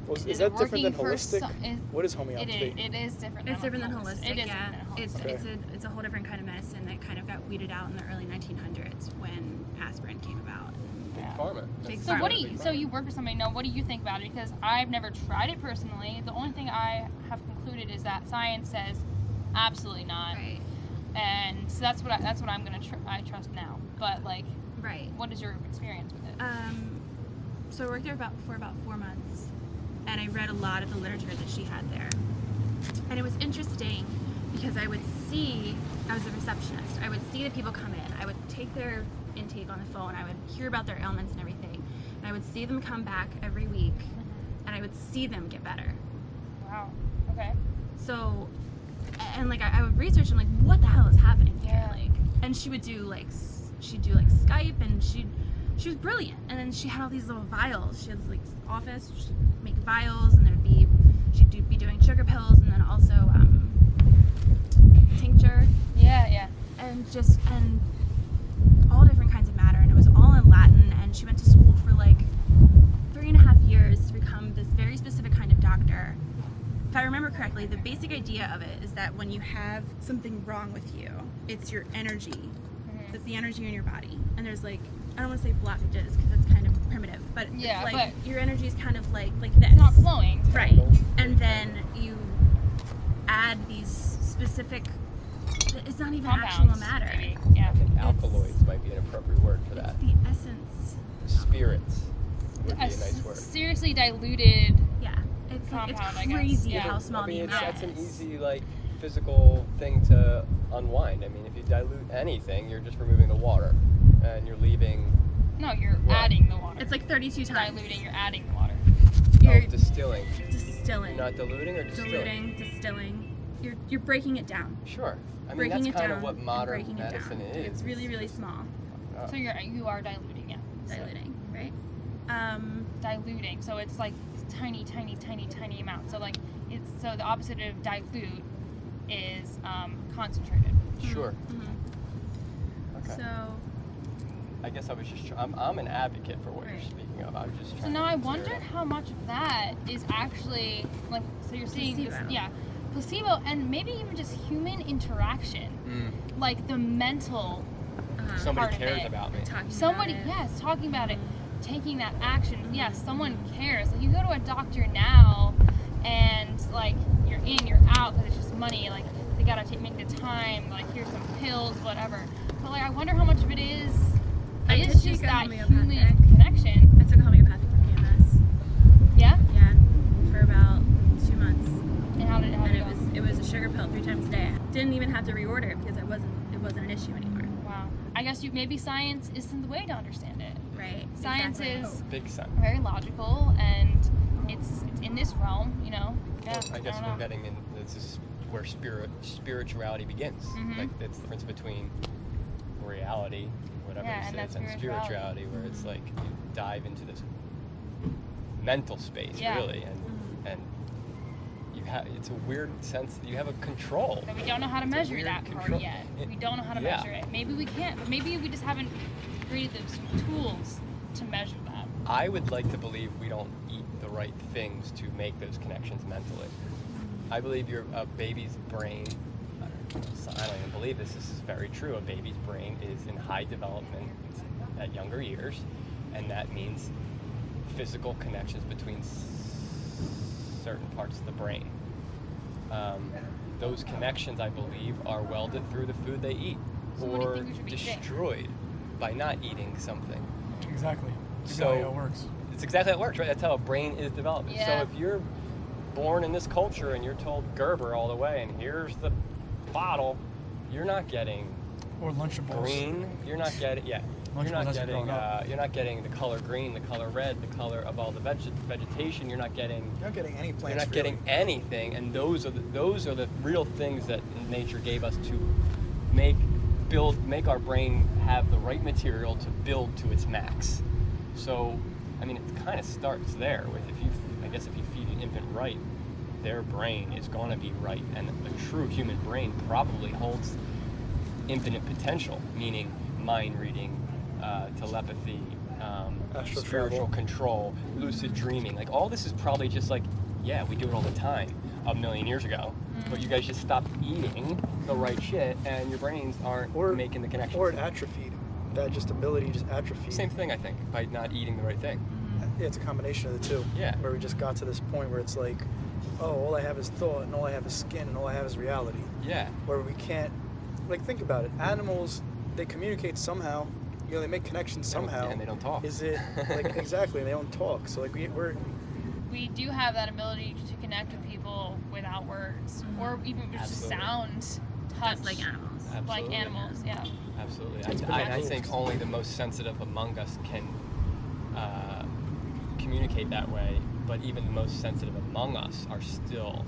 Well, is is it that different than working for holistic? some- What is homeopathy? It is different. It's different than holistic, It is yeah. different than It's holistic. it's a whole different kind of medicine that kind of got weeded out in the early 1900s when aspirin came about. Big yeah. pharma. Big So pharma. what do you? So you work with somebody. Now, what do you think about it? Because I've never tried it personally. The only thing I have concluded is that science says absolutely not, Right. and so that's what I'm gonna I trust now. But like, Right. what is your experience with it? So I worked there for about 4 months, and I read a lot of the literature that she had there. And it was interesting because I was a receptionist. I would see the people come in. I would take their intake on the phone. I would hear about their ailments and everything. And I would see them come back every week, and I would see them get better. Wow. Okay. So, and like I would research and like, what the hell is happening here? Yeah. Like, and she would do like Skype, and she was brilliant. And then she had all these little vials. She had like office. She'd make vials, and she'd be doing sugar pills, and then also tincture, Yeah. and all different kinds of matter. And it was all in Latin. And she went to school for like 3.5 years to become this very specific kind of doctor. If I remember correctly, the basic idea of it is that when you have something wrong with you, it's your energy. It's the energy in your body. And there's like, I don't want to say blockages because that's kind of primitive, but Yeah, it's like but- your energy is kind of like this. It's not flowing. Right. And then you add these specific, it's not even actual Compounds, matter. maybe. Yeah. I think alkaloids might be an appropriate word for that. It's the essence. Spirits would be a A nice word. seriously diluted. Yeah. It's like, Compound, I it's guess. crazy Yeah. how small I mean, the amount that's an is. easy, like, physical thing to unwind. I mean, if you dilute anything, you're just removing the water, and you're leaving. No, you're adding the water. It's like 32 times. Diluting, you're adding the water. You're distilling. distilling. You're not diluting or distilling? Distilling. You're breaking it down. Sure. I mean, Breaking that's it kind down of what and modern breaking it medicine down. is. It's really, really small. So you are diluting, yeah. Diluting, right? Diluting. So it's like tiny, tiny, tiny, tiny amount. So like so the opposite of dilute is concentrated. Sure. Mm-hmm. Okay. So I guess I was just. I'm an advocate for what you're speaking of. I was just. So now I wondered how much of that is actually like. So you're seeing placebo. Placebo, and maybe even just human interaction, like the mental. Somebody part cares of it. about me. Somebody, yes, talking about it, taking that action. Yes, someone cares. Like you go to a doctor now, and like you're in, you're out because it's just money. Like they gotta make the time. Like here's some pills, whatever. But like I wonder how much of it is. It's just that human connection. I took homeopathic for PMS. Yeah. Yeah, for about 2 months. And how did it go? It was a sugar pill 3 times a day. Didn't even have to reorder it because it wasn't an issue anymore. Wow. I guess maybe science isn't the way to understand it. Right. Science exactly. is Big science. very logical, and it's in this realm, you know. Yeah. I guess we're getting in. This is where spirituality begins. Like it's the difference between reality, whatever it is, and spirituality, where it's like you dive into this mental space, really, and you have. It's a weird sense that you have a control. But we don't know how to measure that part yet. We don't know how to measure it. Maybe we can't, but maybe we just haven't created those tools to measure that. I would like to believe we don't eat the right things to make those connections mentally. I believe a baby's brain, I don't even believe this is very true, a baby's brain is in high development at younger years, and that means physical connections between certain parts of the brain. Those connections, I believe, are welded through the food they eat, or destroyed by not eating something. Exactly. So how it works. It's exactly how it works, right? That's how a brain is developed. Yeah. So if you're born in this culture and you're told Gerber all the way, and here's the bottle, you're not getting or Lunchables. Green. You're not getting You're not getting the color green, the color red, the color of all the vegetation. You're not getting any plants. You're not getting anything, and those are the real things that nature gave us to make our brain have the right material to build to its max. So, I mean, it kind of starts there with if you feed an infant right, their brain is going to be right, and a true human brain probably holds infinite potential, meaning mind reading, telepathy, spiritual control, lucid dreaming. Like all this is probably just like, yeah, we do it all the time a million years ago, but you guys just stopped eating the right shit, and your brains aren't making the connection. Or it atrophied. That just ability just atrophied. Same thing, I think, by not eating the right thing. Yeah, it's a combination of the two. Yeah. Where we just got to this point where it's like, oh, all I have is thought, and all I have is skin, and all I have is reality. Yeah. Where we can't, like, think about it. Animals, they communicate somehow. You know, they make connections somehow. And they don't talk. Is it, like, exactly, they don't talk. So, like, we do have that ability to connect with people without words, or even just sound, touch, just like animals. Absolutely. Like animals, yeah. Absolutely. I think only the most sensitive among us can communicate that way, but even the most sensitive among us are still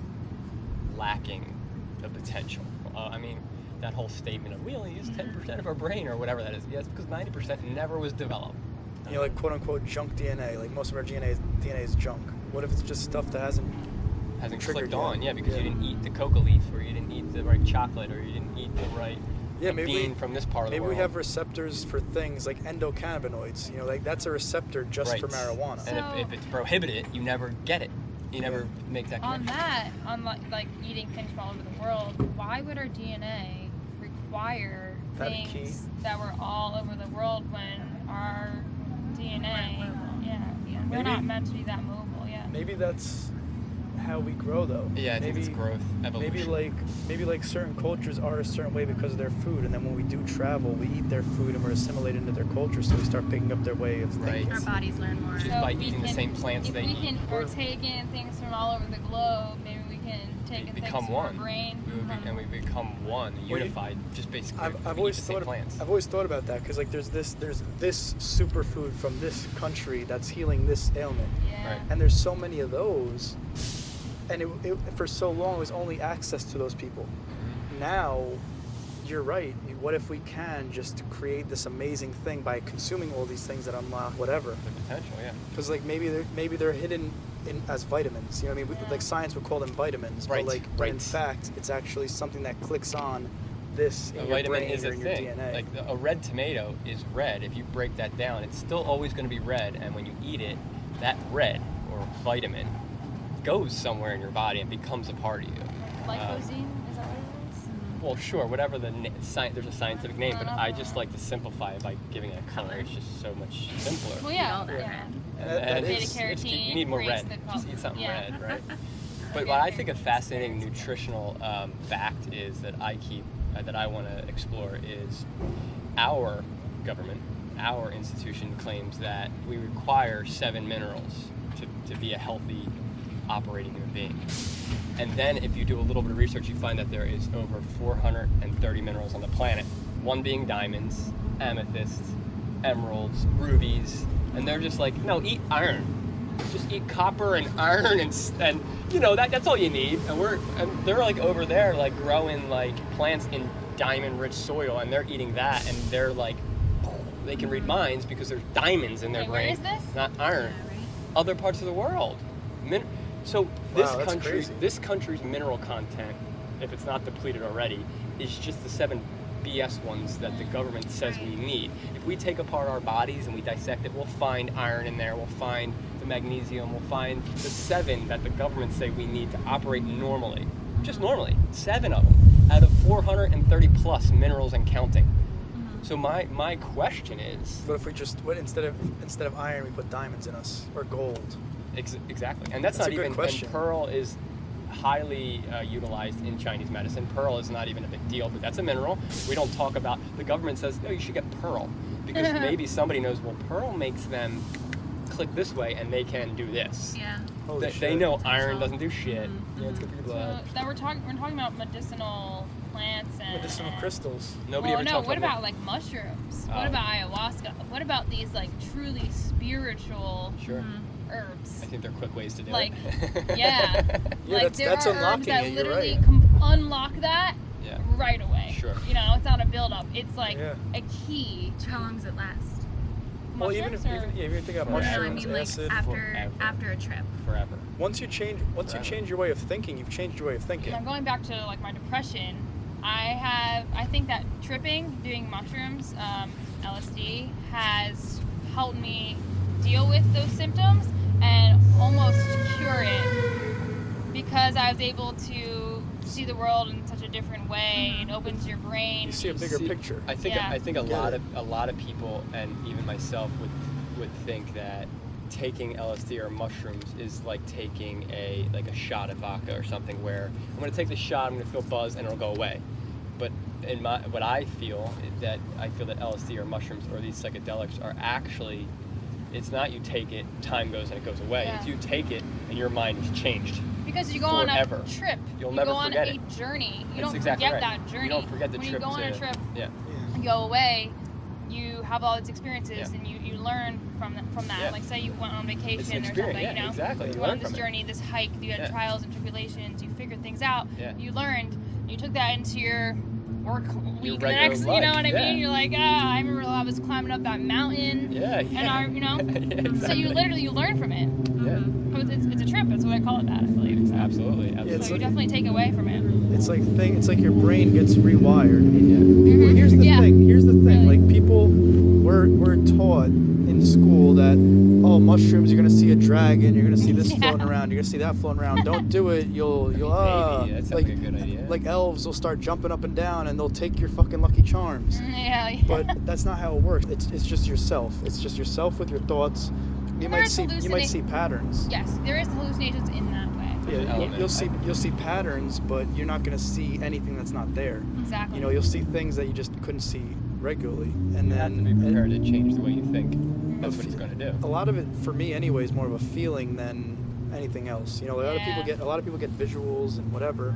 lacking the potential. I mean, that whole statement of we only use 10% of our brain or whatever that is. Yeah, it's because 90% never was developed. You know, like quote-unquote junk DNA. Like most of our DNA is junk. What if it's just stuff that hasn't clicked on? Yeah, because you didn't eat the coca leaf, or you didn't eat the right chocolate, or you didn't eat the right bean from this part of the world. Maybe we have receptors for things like endocannabinoids. You know, like that's a receptor just for marijuana. So, and if it's prohibited, you never get it. You never make that connection. On like eating things from all over the world, why would our DNA require things that were all over the world when our DNA, we're not meant to be that mobile, Maybe that's how we grow, though. Yeah, I think it's growth, evolution. Maybe like certain cultures are a certain way because of their food, and then when we do travel, we eat their food and we're assimilated into their culture, so we start picking up their way of thinking. Our bodies learn more. Just by eating the same plants they eat. If we can partake in things from all over the globe, maybe we can taking become things from one. our brain. And we become one, unified, just basically. I've we always eat the same thought plants. I've always thought about that because like there's this superfood from this country that's healing this ailment, Yeah. Right. and there's so many of those, and it for so long it was only access to those people. Now, you're right. What if we can just create this amazing thing by consuming all these things that unlock whatever? The potential, yeah. Because like maybe they're hidden as vitamins. You know what I mean? Yeah. Like science would call them vitamins, Right, but in right. fact, it's actually something that clicks on this A in your vitamin brain is or a in your thing. DNA. Like a red tomato is red. If you break that down, it's still always going to be red. And when you eat it, that red or vitamin goes somewhere in your body and becomes a part of you. Glycosine, is that what it is? Well, sure, whatever there's a scientific name, but No. I just like to simplify it by giving it a color. It's just so much simpler. Well, yeah. all that. Yeah. That it's- is- Beta-carotene you need more creates red. the color. Just eat something Yeah. red, right? But what I think a fascinating nutritional fact is that that I want to explore is our government, our institution claims that we require 7 minerals to be a healthy operating human being. And then if you do a little bit of research, you find that there is over 430 minerals on the planet. One being diamonds, amethysts, emeralds, rubies, and they're just like, no, eat iron. Just eat copper and iron and you know that's all you need. And they're like over there like growing like plants in diamond-rich soil, and they're eating that, and they're like, they can read minds because there's diamonds in their Wait, brain, where is this? not iron. Yeah, right? Other parts of the world. So this Wow, that's country, crazy. this country's mineral content, if it's not depleted already, is just the 7 BS ones that the government says we need. If we take apart our bodies and we dissect it, we'll find iron in there, we'll find the magnesium, we'll find the 7 that the government say we need to operate normally. Just normally, 7 of them out of 430 plus minerals and counting. So my question is, What if we just instead of iron we put diamonds in us or gold? exactly, and that's That's not a good even. question. And pearl is highly utilized in Chinese medicine. Pearl is not even a big deal, but that's a mineral. We don't talk about. The government says, no, you should get pearl because maybe somebody knows. Well, pearl makes them click this way, and they can do this. Yeah. Holy They shit. know iron doesn't do shit. Mhm. Yeah, it's good for your blood. So that we're talking about medicinal plants and Medicinal crystals. Nobody well, ever no. talks What about about like mushrooms? Oh. What about ayahuasca? What about these like truly spiritual Sure. herbs? I think they're quick ways to do Like, it. yeah. Yeah, Like that's there are herbs unlocking that it, you're literally right. unlock that Yeah. right away. Sure. You know, it's not a build up. It's like Yeah. a key to How long does it last? Well, even if mushrooms, or- you think about Forever. No, I mushrooms, mean like acid. Forever. after a trip. Forever. Once you change your way of thinking, you've changed your way of thinking. I'm going back to like my depression. I think that tripping, doing mushrooms, LSD, has helped me deal with those symptoms and almost cure it because I was able to see the world in such a different way. It opens your brain. You see a bigger See, picture. I think Yeah. a Get lot it. of people and even myself would think that taking LSD or mushrooms is like taking a shot of vodka or something where I'm going to take the shot, I'm going to feel buzz, and it'll go away. But what I feel is that LSD or mushrooms or these psychedelics are actually, it's not you take it, time goes and it goes away. Yeah. It's you take it and your mind is changed. Because you go on a Forever. trip. You'll you never go on forget a it. journey. You That's don't exactly forget right. that journey. You don't forget the when trip you go on a to- trip, Yeah. you go away, you have all these experiences Yeah. and you learn from that. Yeah. Like say you went on vacation It's an or experience, something, yeah, you know. exactly. You You went learn on this from it. journey, this hike, you had Yeah. trials and tribulations, you figured things out, Yeah. you learned, you took that into your work week the regular next, life, you know what I yeah. mean? You're like, I remember I was climbing up that mountain Yeah. and I, you know, Yeah, exactly. so you learn from it. Yeah. So it's a trip, that's what I call it that, I believe. So, Absolutely. it's Absolutely. so you definitely take away from it. It's like your brain gets rewired. Yeah. Well, here's the Yeah. thing. Really. Like people, we're taught in school that mushrooms, you're gonna see a dragon, you're gonna see this Yeah. floating around, you're gonna see that floating around. Don't do it. You'll Maybe that's like a good idea. like elves will start jumping up and down and they'll take your fucking Lucky Charms. Yeah. But that's not how it works. It's just yourself. It's just yourself with your thoughts. You And might there's see patterns. Yes, there is hallucinations in that way. Yeah, element. you'll see patterns, but you're not gonna see anything that's not there. Exactly. You know, you'll see things that you just couldn't see regularly, and You then have to be prepared to change the way you think. That's If- what it's going to do. a lot of it for me anyway is more of a feeling than anything else. You know, a lot of people get visuals and whatever,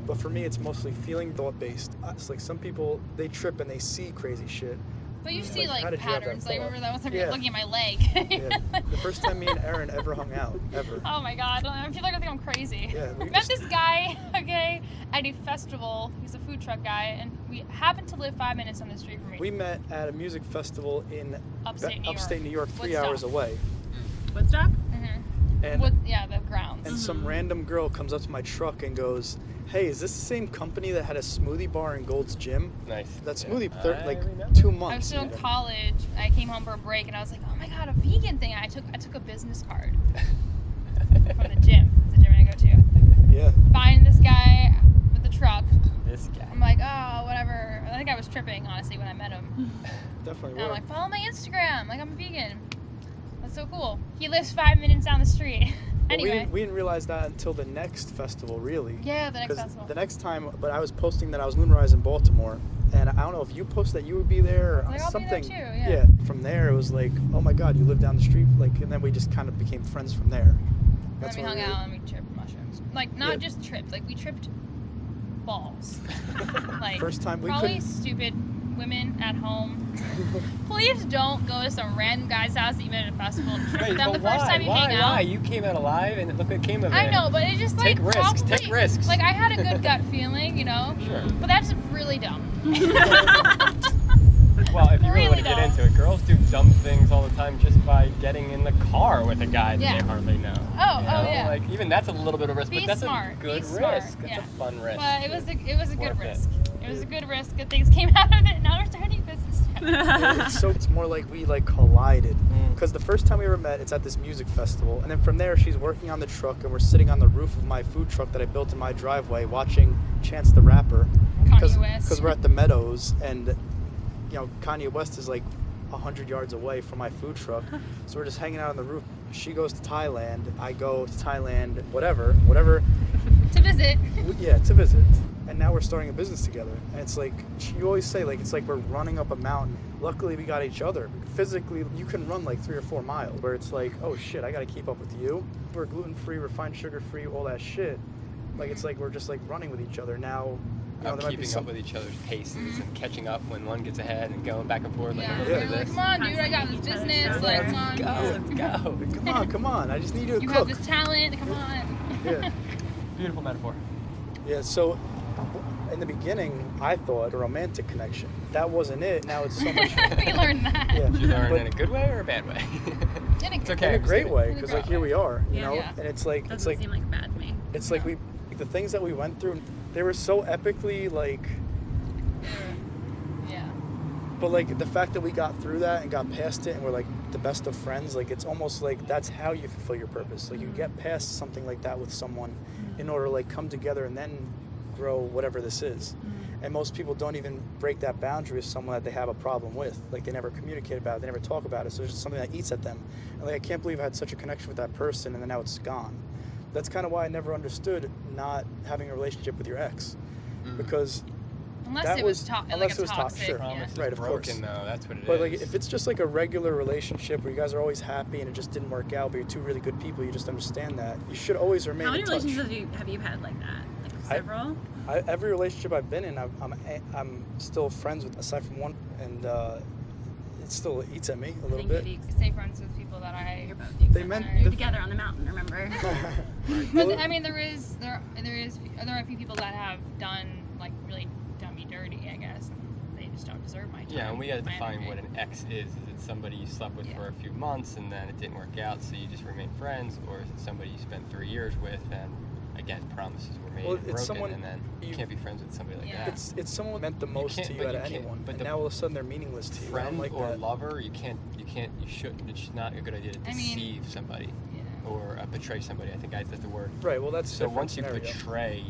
but for me, it's mostly feeling thought based. It's like some people, they trip and they see crazy shit. But you see like, like patterns. Like remember that one time you were looking at my leg. Yeah. The first time me and Erin ever hung out, ever. Oh my god, I feel like I think I'm crazy. Yeah, I met this guy, okay, at a festival. He's a food truck guy, and we happened to live 5 minutes on the street from me. We met at a music festival in upstate New York, 3 Woodstock. hours away. Woodstock? Mm-hmm. And the grounds. And some random girl comes up to my truck and goes, "Hey, is this the same company that had a smoothie bar in Gold's Gym?" Nice. That smoothie, I 2 months. I was still in college. I came home for a break, and I was like, "Oh my god, a vegan thing!" I took a business card from the gym. It's the gym I go to. Yeah. Find this guy with the truck. This guy. I'm like, oh, whatever. I think I was tripping, honestly, when I met him. Definitely. And I'm like, follow my Instagram. Like, I'm a vegan. That's so cool. He lives 5 minutes down the street. Anyway. We didn't realize that until the next festival, really. Yeah, the next festival. The next time, but I was posting that I was Moonrise in Baltimore, and I don't know if you posted that you would be there or like, something. I'll be there too, yeah. From there, it was like, oh my god, you live down the street, like, and then we just kind of became friends from there. That's when we hung out and we tripped mushrooms. Like, not just tripped. Like, we tripped balls. Like, first time we probably stupid women at home. Please don't go to some random guy's house that you met at a festival and trip them the first time you hang out. Why? You came out alive and look what came of it. I know, but it just like take risks. probably, Take risks. Like, I had a good gut feeling, you know. Sure. But that's really dumb. Well, if you really want to dumb. get into it, girls do dumb things all the time just by getting in the car with a guy that they hardly know. Oh yeah. Like even that's a little bit of risk, Be but that's smart. a good Be smart. risk. It's a fun risk. But it was a good Worth risk. It was a good risk. Good things came out of it. Now we're starting business together. So it's more like we like collided, because the first time we ever met, it's at this music festival, and then from there she's working on the truck, and we're sitting on the roof of my food truck that I built in my driveway watching Chance the Rapper, Kanye West. because we're at the Meadows, and you know Kanye West is like 100 yards away from my food truck, so we're just hanging out on the roof. She goes to Thailand, I go to Thailand, whatever. To visit. Yeah, to visit. And now we're starting a business together. And it's like, you always say, like, it's like we're running up a mountain. Luckily, we got each other. Physically, you can run like 3 or 4 miles, where it's like, oh shit, I gotta keep up with you. We're gluten-free, refined sugar-free, all that shit. Like, it's like we're just like running with each other. Now, you know, there might be keeping up with each other's paces and catching up when one gets ahead and going back and forth. Yeah. Like, You're like, come on, dude, I got this business. Like, come on. Let's go. Come on. I just need you to You cook. have this talent. Come on. Yeah. Beautiful metaphor. Yeah, so in the beginning, I thought a romantic connection. That wasn't it. Now it's so much. We learned that. Yeah. Did you learn in a good way or a bad way? It's okay. In a great way, In a because great like here way. we are, you Yeah. know, Yeah. and it's like Doesn't seem like bad to me. it's like the things that we went through, they were so epically like. Yeah. But like the fact that we got through that and got past it and we're like the best of friends, like it's almost like that's how you fulfill your purpose. Like you get past something like that with someone in order to like come together and then grow whatever this is. And most people don't even break that boundary with someone that they have a problem with. Like they never communicate about it, they never talk about it. So it's just something that eats at them. And like I can't believe I had such a connection with that person and then now it's gone. That's kind of why I never understood not having a relationship with your ex. Because Unless that it was, unless it was toxic. sure. Yeah. Right, of course. Broken though, that's what it is. But like, if it's just like a regular relationship where you guys are always happy and it just didn't work out, but you're two really good people, you just understand that. You should always remain How many in touch. relationships have you had like that? Like several? Every relationship I've been in, I'm still friends with, aside from one, and it still eats at me a little bit. Stay friends with people that I. You're both They meant you're together on the mountain, remember? But I mean, there are a few people that have done like really done me dirty, I guess. And they just don't deserve my time. Yeah, and we got to my define energy. what an ex is. Is it somebody you slept with for a few months and then it didn't work out, so you just remain friends, or is it somebody you spent 3 years with and again promises were made and broken, someone and then you can't be friends with somebody like that? It's someone who meant the most to you out of anyone, but now all of a sudden they're meaningless to you. I don't Friend like or that. lover, you shouldn't. It's not a good idea to deceive somebody or betray somebody. I think that's the word. Right. Well, that's so. Once you betray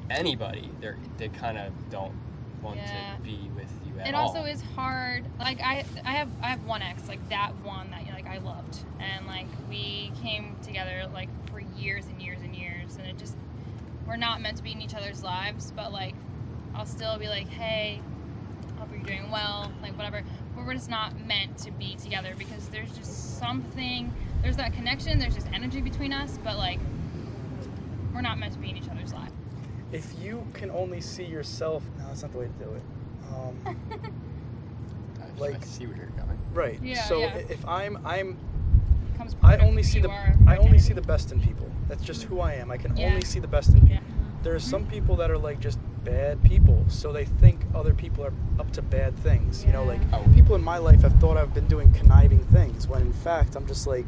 anybody, they kind of don't want to be with you at all. It also is hard. Like I have one ex, like that one that like I loved, and like we came together like for years and years and years, and it just we're not meant to be in each other's lives, but like I'll still be like, hey, hope you're doing well, like whatever. But we're just not meant to be together because there's just something, there's that connection, there's just energy between us, but like, we're not meant to be in each other's lives. If you can only see yourself, no, that's not the way to do it. I see where you're going. Right. Yeah, so yeah. if I I only see the best in people. That's just who I am. I can Yeah. only see the best in people. Yeah. There are some people that are like just bad people, so they think other people are up to bad things. You know, like people in my life have thought I've been doing conniving things, when in fact I'm just like,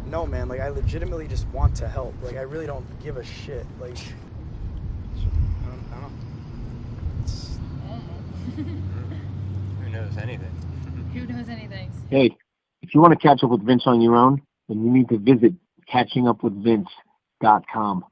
no, man. Like I legitimately just want to help. Like I really don't give a shit. Like I don't know. It's, Who knows anything? Who knows anything? Hey, if you want to catch up with Vince on your own, then you need to visit catchingupwithvince.com.